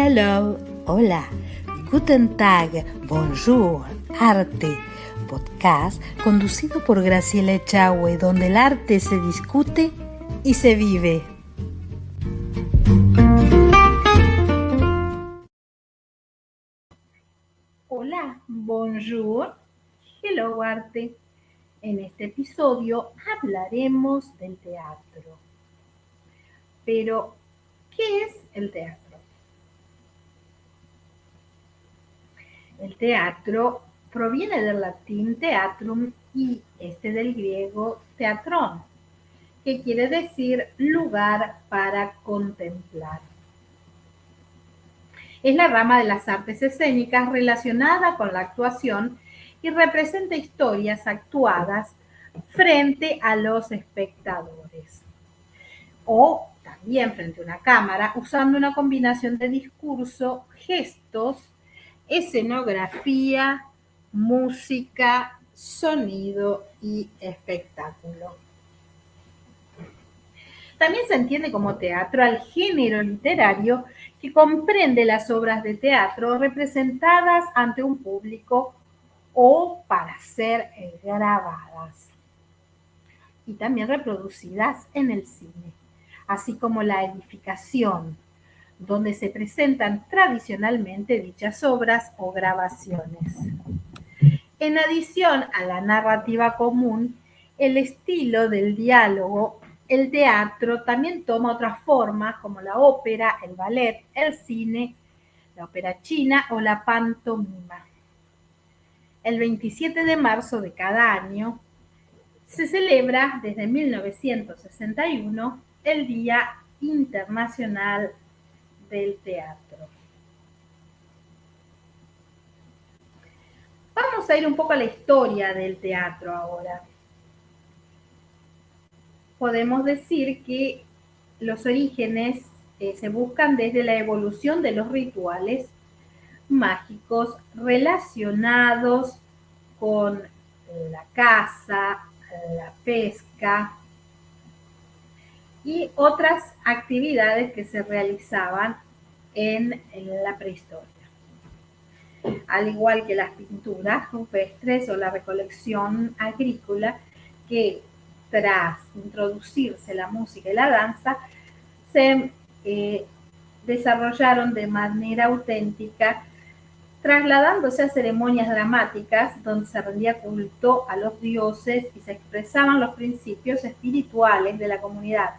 Hello, hola, Guten Tag, Bonjour, Arte, podcast conducido por Graciela Echagüe, donde el arte se discute y se vive. Hola, bonjour, hello arte. En este episodio hablaremos del teatro. Pero, ¿qué es el teatro? El teatro proviene del latín teatrum y del griego teatron, que quiere decir lugar para contemplar. Es la rama de las artes escénicas relacionada con la actuación y representa historias actuadas frente a los espectadores o también frente a una cámara usando una combinación de discurso, gestos, escenografía, música, sonido y espectáculo. También se entiende como teatro al género literario que comprende las obras de teatro representadas ante un público o para ser grabadas y también reproducidas en el cine, así como la edificación, donde se presentan tradicionalmente dichas obras o grabaciones. En adición a la narrativa común, el estilo del diálogo, el teatro también toma otras formas como la ópera, el ballet, el cine, la ópera china o la pantomima. El 27 de marzo de cada año se celebra desde 1961 el Día Internacional del Teatro. Vamos a ir un poco a la historia del teatro ahora. Podemos decir que los orígenes se buscan desde la evolución de los rituales mágicos relacionados con la caza, la pesca y otras actividades que se realizaban en la prehistoria. Al igual que las pinturas rupestres o la recolección agrícola, que tras introducirse la música y la danza, se desarrollaron de manera auténtica, trasladándose a ceremonias dramáticas donde se rendía culto a los dioses y se expresaban los principios espirituales de la comunidad.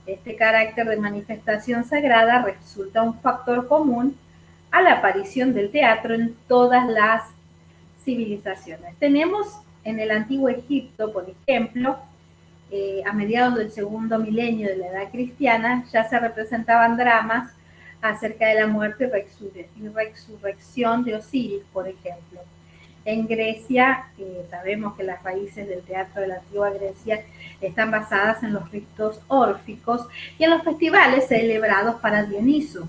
Este carácter de manifestación sagrada resulta un factor común a la aparición del teatro en todas las civilizaciones. Tenemos en el antiguo Egipto, por ejemplo, a mediados del segundo milenio de la edad cristiana, ya se representaban dramas acerca de la muerte y resurrección de Osiris, por ejemplo. En Grecia, sabemos que las raíces del teatro de la antigua Grecia están basadas en los ritos órficos y en los festivales celebrados para Dioniso,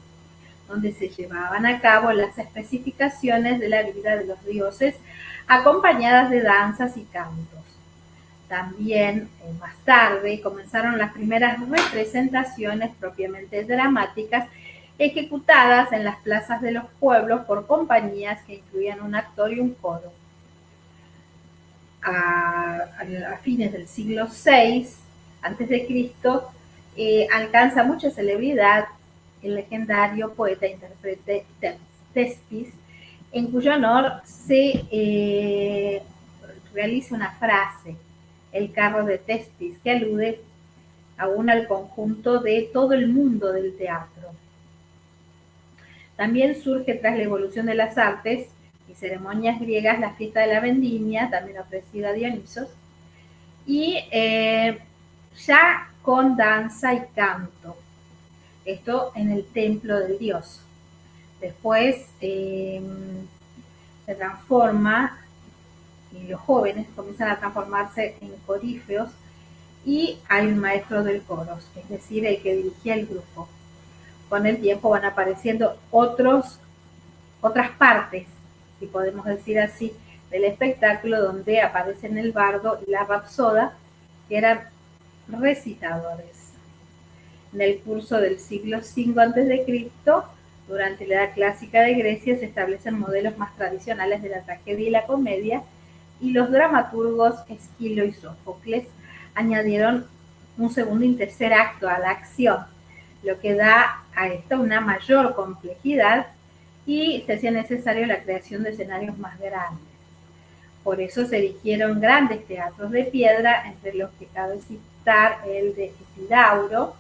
donde se llevaban a cabo las especificaciones de la vida de los dioses, acompañadas de danzas y cantos. También, más tarde, comenzaron las primeras representaciones propiamente dramáticas ejecutadas en las plazas de los pueblos por compañías que incluían un actor y un coro. A fines del siglo VI a.C., alcanza mucha celebridad el legendario poeta e intérprete Tespis, en cuyo honor se realiza una frase, el carro de Tespis, que alude aún al conjunto de todo el mundo del teatro. También surge tras la evolución de las artes y ceremonias griegas la fiesta de la vendimia, también ofrecida a Dionisos, y ya con danza y canto, esto en el templo del dios. Después se transforma y los jóvenes comienzan a transformarse en corífeos y hay un maestro del coro, es decir, el que dirigía el grupo. Con el tiempo van apareciendo otras partes, si podemos decir así, del espectáculo, donde aparecen el bardo y la rapsoda, que eran recitadores. En el curso del siglo V a.C., Durante la Edad Clásica de Grecia se establecen modelos más tradicionales de la tragedia y la comedia, y los dramaturgos Esquilo y Sófocles añadieron un segundo y tercer acto a la acción, lo que da a esto una mayor complejidad y se hacía necesario la creación de escenarios más grandes. Por eso se erigieron grandes teatros de piedra, entre los que cabe citar el de Epidauro,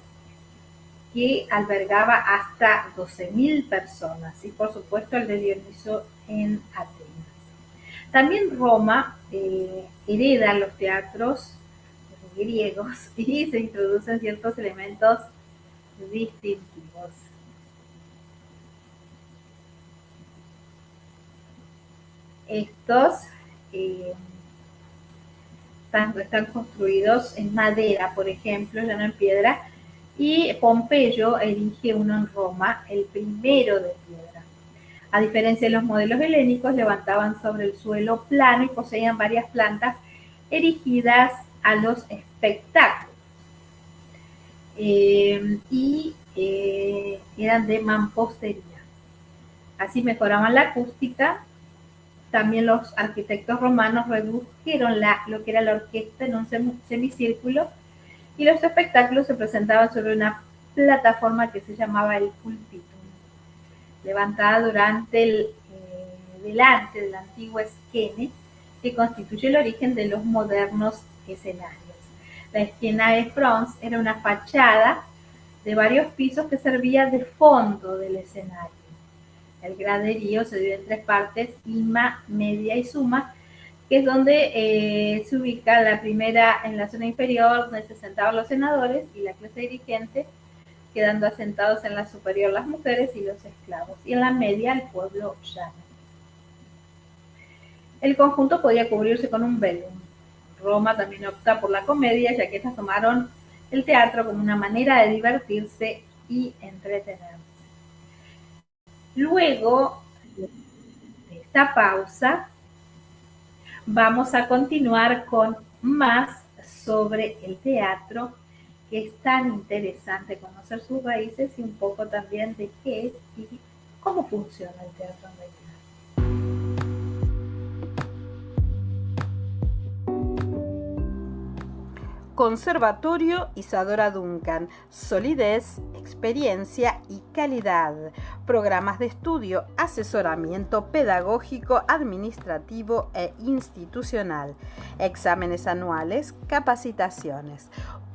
que albergaba hasta 12.000 personas, y por supuesto el de Dioniso en Atenas. También Roma hereda los teatros griegos y se introducen ciertos elementos distintivos. Estos están construidos en madera, por ejemplo, ya no en piedra, y Pompeyo erige uno en Roma, el primero de piedra. A diferencia de los modelos helénicos, levantaban sobre el suelo plano y poseían varias plantas erigidas a los espectáculos. Eran de mampostería. Así mejoraban la acústica. También los arquitectos romanos redujeron lo que era la orquesta en un semicírculo, y los espectáculos se presentaban sobre una plataforma que se llamaba el pulpitum, levantada delante del antiguo esquene, que constituye el origen de los modernos escenarios. La esquena de frons era una fachada de varios pisos que servía de fondo del escenario. El graderío se divide en tres partes: ima, media y suma, que es donde se ubica la primera en la zona inferior, donde se sentaban los senadores y la clase dirigente, quedando asentados en la superior las mujeres y los esclavos, y en la media el pueblo llano. El conjunto podía cubrirse con un velum. Roma también opta por la comedia, ya que estas tomaron el teatro como una manera de divertirse y entretenerse. Luego de esta pausa, vamos a continuar con más sobre el teatro, que es tan interesante conocer sus raíces y un poco también de qué es y cómo funciona el teatro en realidad. Conservatorio Isadora Duncan, solidez, experiencia y calidad. Programas de estudio, asesoramiento pedagógico, administrativo e institucional. Exámenes anuales, capacitaciones.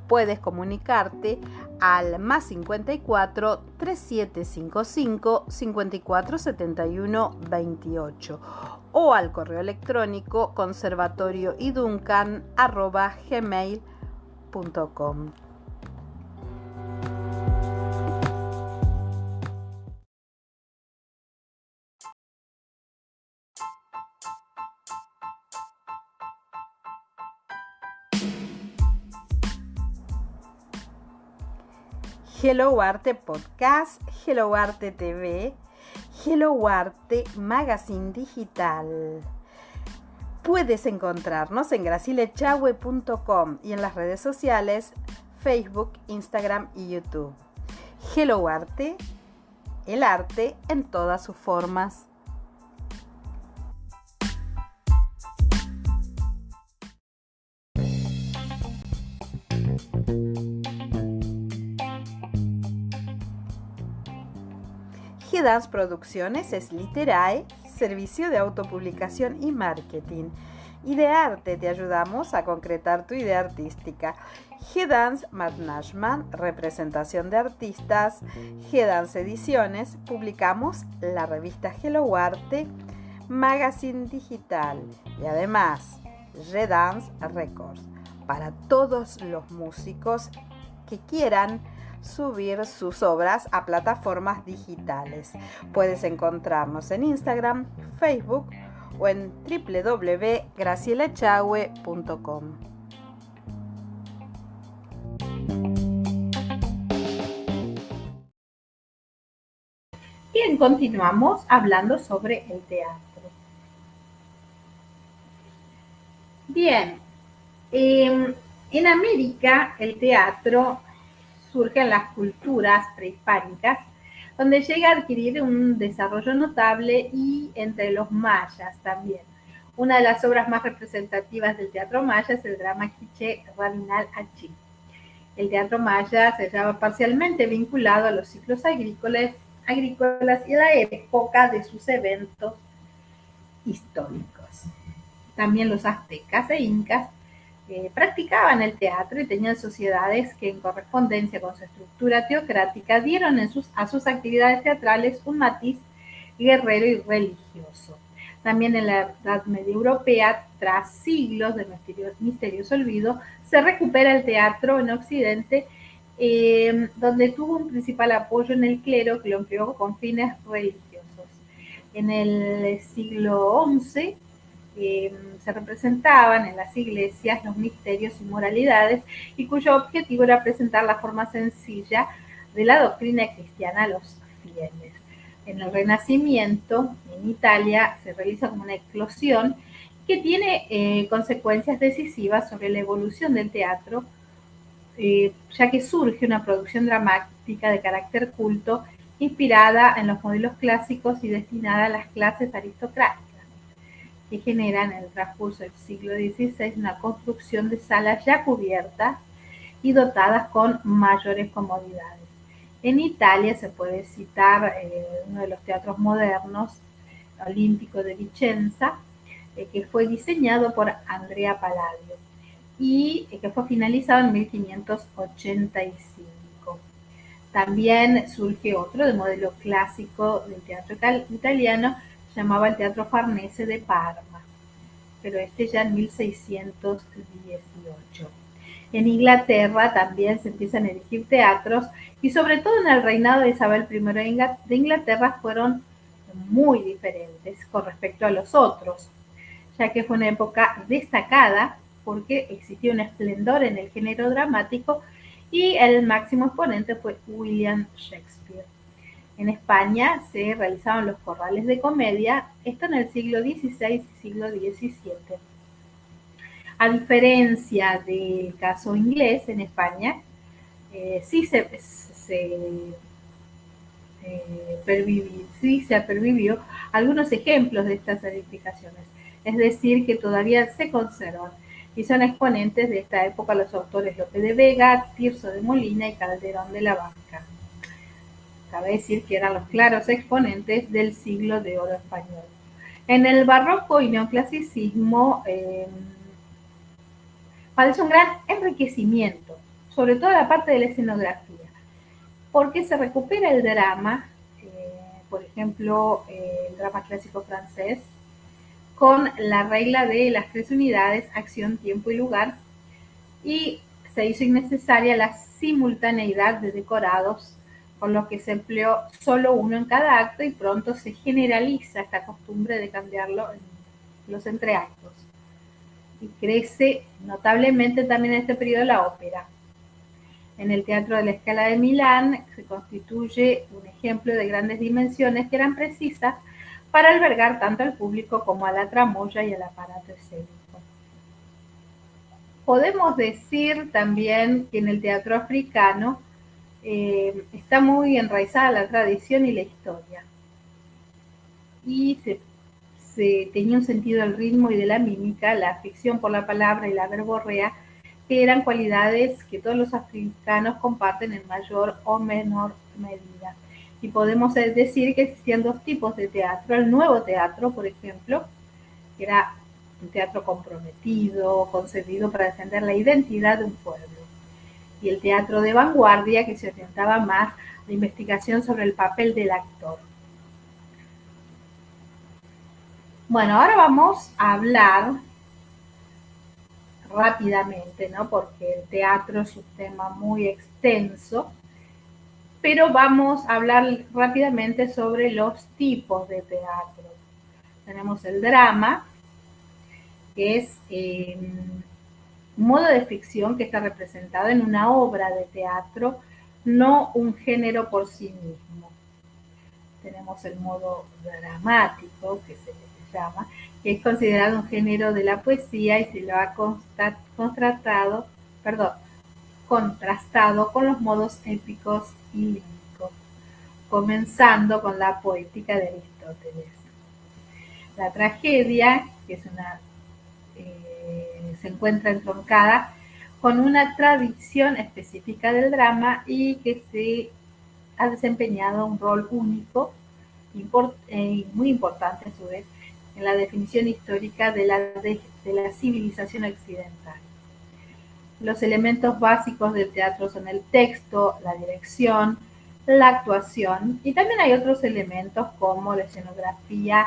Puedes comunicarte al +54 3755 5471 28 o al correo electrónico conservatorioiduncan@gmail.com. Hello Arte Podcast, Hello Arte TV, Hello Arte Magazine Digital. Puedes encontrarnos en gracilechahue.com y en las redes sociales Facebook, Instagram y YouTube. Hello Arte, el arte en todas sus formas. G-Dance Producciones es Literae, servicio de autopublicación y marketing. Idearte, te ayudamos a concretar tu idea artística. G-Dance Management, representación de artistas. G-Dance Ediciones, publicamos la revista Hello Arte, Magazine Digital y además G-Dance Records, para todos los músicos que quieran subir sus obras a plataformas digitales. Puedes encontrarnos en Instagram, Facebook o en www.gracielechahue.com. Bien, continuamos hablando sobre el teatro. Bien, en América el teatro surge en las culturas prehispánicas, donde llega a adquirir un desarrollo notable y entre los mayas también. Una de las obras más representativas del teatro maya es el drama quiché Rabinal Achí. El teatro maya se hallaba parcialmente vinculado a los ciclos agrícolas y a la época de sus eventos históricos. También los aztecas e incas practicaban el teatro y tenían sociedades que en correspondencia con su estructura teocrática dieron a sus actividades teatrales un matiz guerrero y religioso. También en la Edad Media Europea, tras siglos de misterioso olvido, se recupera el teatro en Occidente, donde tuvo un principal apoyo en el clero que lo empleó con fines religiosos. En el siglo XI se representaban en las iglesias los misterios y moralidades y cuyo objetivo era presentar la forma sencilla de la doctrina cristiana a los fieles. En el Renacimiento, en Italia, se realiza como una eclosión que tiene consecuencias decisivas sobre la evolución del teatro, ya que surge una producción dramática de carácter culto inspirada en los modelos clásicos y destinada a las clases aristocráticas, que generan en el transcurso del siglo XVI una construcción de salas ya cubiertas y dotadas con mayores comodidades. En Italia se puede citar uno de los teatros modernos, Olímpico de Vicenza, que fue diseñado por Andrea Palladio y que fue finalizado en 1585. También surge otro de modelo clásico del teatro italiano, llamaba el Teatro Farnese de Parma, pero este ya en 1618. En Inglaterra también se empiezan a erigir teatros y sobre todo en el reinado de Isabel I de Inglaterra fueron muy diferentes con respecto a los otros, ya que fue una época destacada porque existía un esplendor en el género dramático y el máximo exponente fue William Shakespeare. En España se realizaban los corrales de comedia, esto en el siglo XVI y siglo XVII. A diferencia del caso inglés, en España sí se pervivió algunos ejemplos de estas edificaciones, es decir, que todavía se conservan y son exponentes de esta época los autores Lope de Vega, Tirso de Molina y Calderón de la Barca. Cabe decir que eran los claros exponentes del siglo de oro español. En el barroco y neoclasicismo padece un gran enriquecimiento, sobre todo la parte de la escenografía, porque se recupera el drama, por ejemplo, el drama clásico francés, con la regla de las 3 unidades, acción, tiempo y lugar, y se hizo innecesaria la simultaneidad de decorados, con lo que se empleó solo uno en cada acto y pronto se generaliza esta costumbre de cambiarlo en los entreactos. Y crece notablemente también en este periodo la ópera. En el Teatro de la Scala de Milán se constituye un ejemplo de grandes dimensiones que eran precisas para albergar tanto al público como a la tramoya y al aparato escénico. Podemos decir también que en el teatro africano está muy enraizada la tradición y la historia. Y se tenía un sentido del ritmo y de la mímica, la afición por la palabra y la verborrea, que eran cualidades que todos los africanos comparten en mayor o menor medida. Y podemos decir que existían 2 tipos de teatro. El nuevo teatro, por ejemplo, que era un teatro comprometido, concebido para defender la identidad de un pueblo. Y el teatro de vanguardia, que se orientaba más a la investigación sobre el papel del actor. Bueno, ahora vamos a hablar rápidamente, ¿no? Porque el teatro es un tema muy extenso, pero vamos a hablar rápidamente sobre los tipos de teatro. Tenemos el drama, que es un modo de ficción que está representado en una obra de teatro, no un género por sí mismo. Tenemos el modo dramático, que se llama, que es considerado un género de la poesía y se lo ha contrastado con los modos épicos y líricos. comenzando con la poética de Aristóteles. La tragedia, que es se encuentra entroncada con una tradición específica del drama y que se ha desempeñado un rol único y muy importante a su vez en la definición histórica de la civilización occidental. Los elementos básicos del teatro son el texto, la dirección, la actuación y también hay otros elementos como la escenografía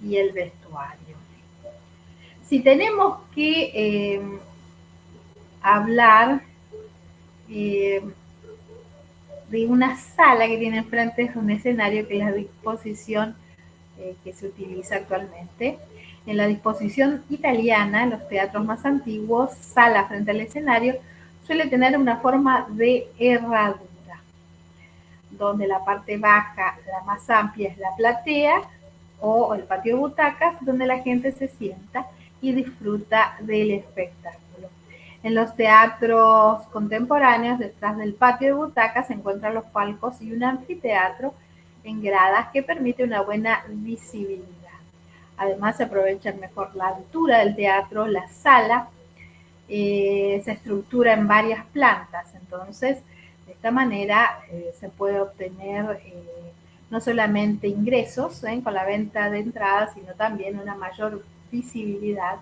y el vestuario. Si tenemos que hablar de una sala que tiene enfrente es un escenario que es la disposición que se utiliza actualmente. En la disposición italiana, los teatros más antiguos, sala frente al escenario, suele tener una forma de herradura, donde la parte baja, la más amplia, es la platea o el patio de butacas, donde la gente se sienta y disfruta del espectáculo. En los teatros contemporáneos, detrás del patio de butacas, se encuentran los palcos y un anfiteatro en gradas que permite una buena visibilidad. Además, se aprovecha mejor la altura del teatro, la sala se estructura en varias plantas, entonces de esta manera se puede obtener no solamente ingresos con la venta de entradas, sino también una mayor visibilidad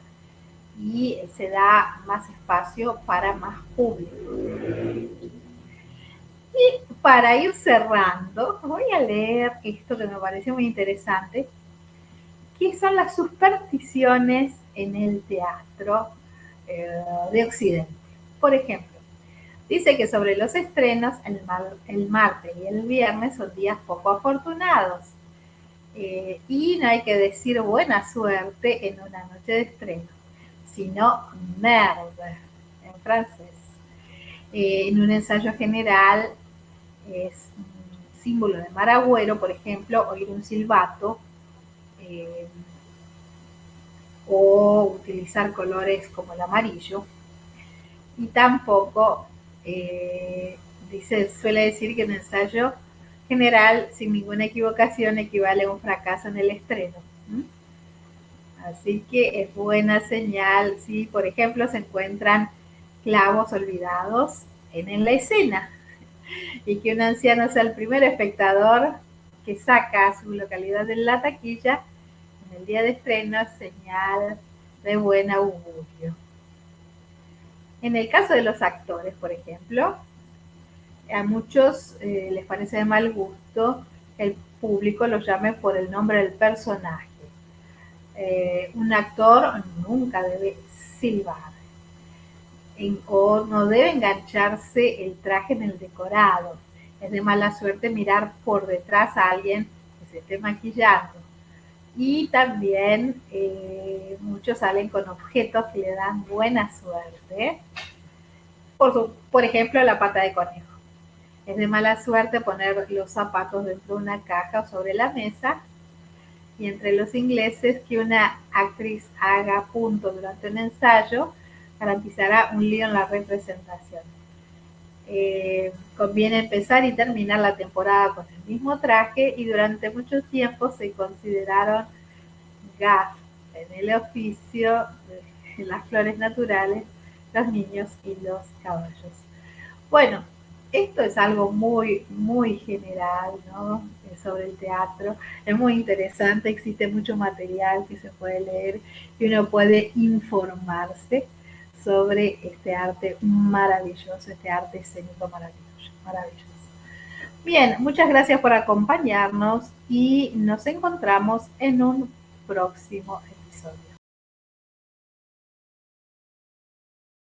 y se da más espacio para más público. Y para ir cerrando, voy a leer esto que me parece muy interesante, que son las supersticiones en el teatro de Occidente. Por ejemplo, dice que sobre los estrenos, el martes y el viernes son días poco afortunados. Y no hay que decir buena suerte en una noche de estreno, sino merde en francés. En un ensayo general es un símbolo de mal agüero, por ejemplo, oír un silbato o utilizar colores como el amarillo. Y tampoco suele decir que un ensayo general sin ninguna equivocación equivale a un fracaso en el estreno. Así que es buena señal si, por ejemplo, se encuentran clavos olvidados en la escena y que un anciano sea el primer espectador que saca a su localidad de la taquilla en el día de estreno, señal de buen augurio. En el caso de los actores, por ejemplo, a muchos les parece de mal gusto que el público los llame por el nombre del personaje. Un actor nunca debe silbar o no debe engancharse el traje en el decorado. Es de mala suerte mirar por detrás a alguien que se esté maquillando. Y también muchos salen con objetos que le dan buena suerte. Por ejemplo, la pata de conejo. Es de mala suerte poner los zapatos dentro de una caja o sobre la mesa. Y entre los ingleses, que una actriz haga punto durante un ensayo garantizará un lío en la representación. Conviene empezar y terminar la temporada con el mismo traje y durante mucho tiempo se consideraron gaff en el oficio de las flores naturales, los niños y los caballos. Bueno, esto es algo muy, muy general, ¿no? Sobre el teatro. Es muy interesante, existe mucho material que se puede leer y uno puede informarse sobre este arte maravilloso, este arte escénico maravilloso. Bien, muchas gracias por acompañarnos y nos encontramos en un próximo episodio.